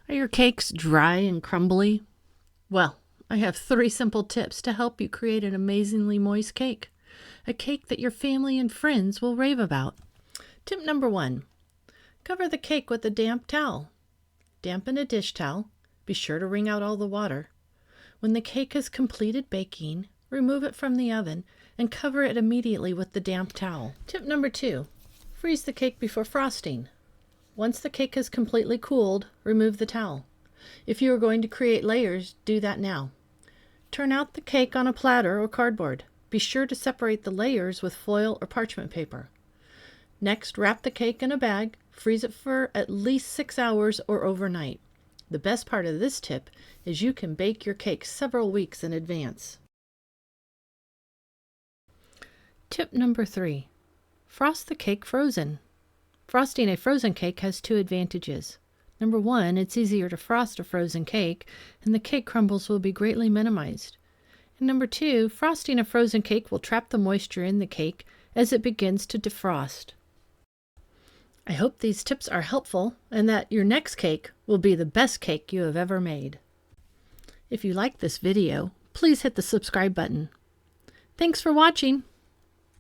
Are your cakes dry and crumbly? Well, I have 3 simple tips to help you create an amazingly moist cake. A cake that your family and friends will rave about. Tip number 1. Cover the cake with a damp towel. Dampen a dish towel. Be sure to wring out all the water. When the cake has completed baking, remove it from the oven and cover it immediately with the damp towel. Tip number 2. Freeze the cake before frosting. Once the cake has completely cooled, remove the towel. If you are going to create layers, do that now. Turn out the cake on a platter or cardboard. Be sure to separate the layers with foil or parchment paper. Next, wrap the cake in a bag. Freeze it for at least 6 hours or overnight. The best part of this tip is you can bake your cake several weeks in advance. Tip number 3. Frost the cake frozen. Frosting a frozen cake has 2 advantages. Number 1, it's easier to frost a frozen cake, and the cake crumbles will be greatly minimized. And number 2, frosting a frozen cake will trap the moisture in the cake as it begins to defrost. I hope these tips are helpful and that your next cake will be the best cake you have ever made. If you like this video, please hit the subscribe button. Thanks for watching.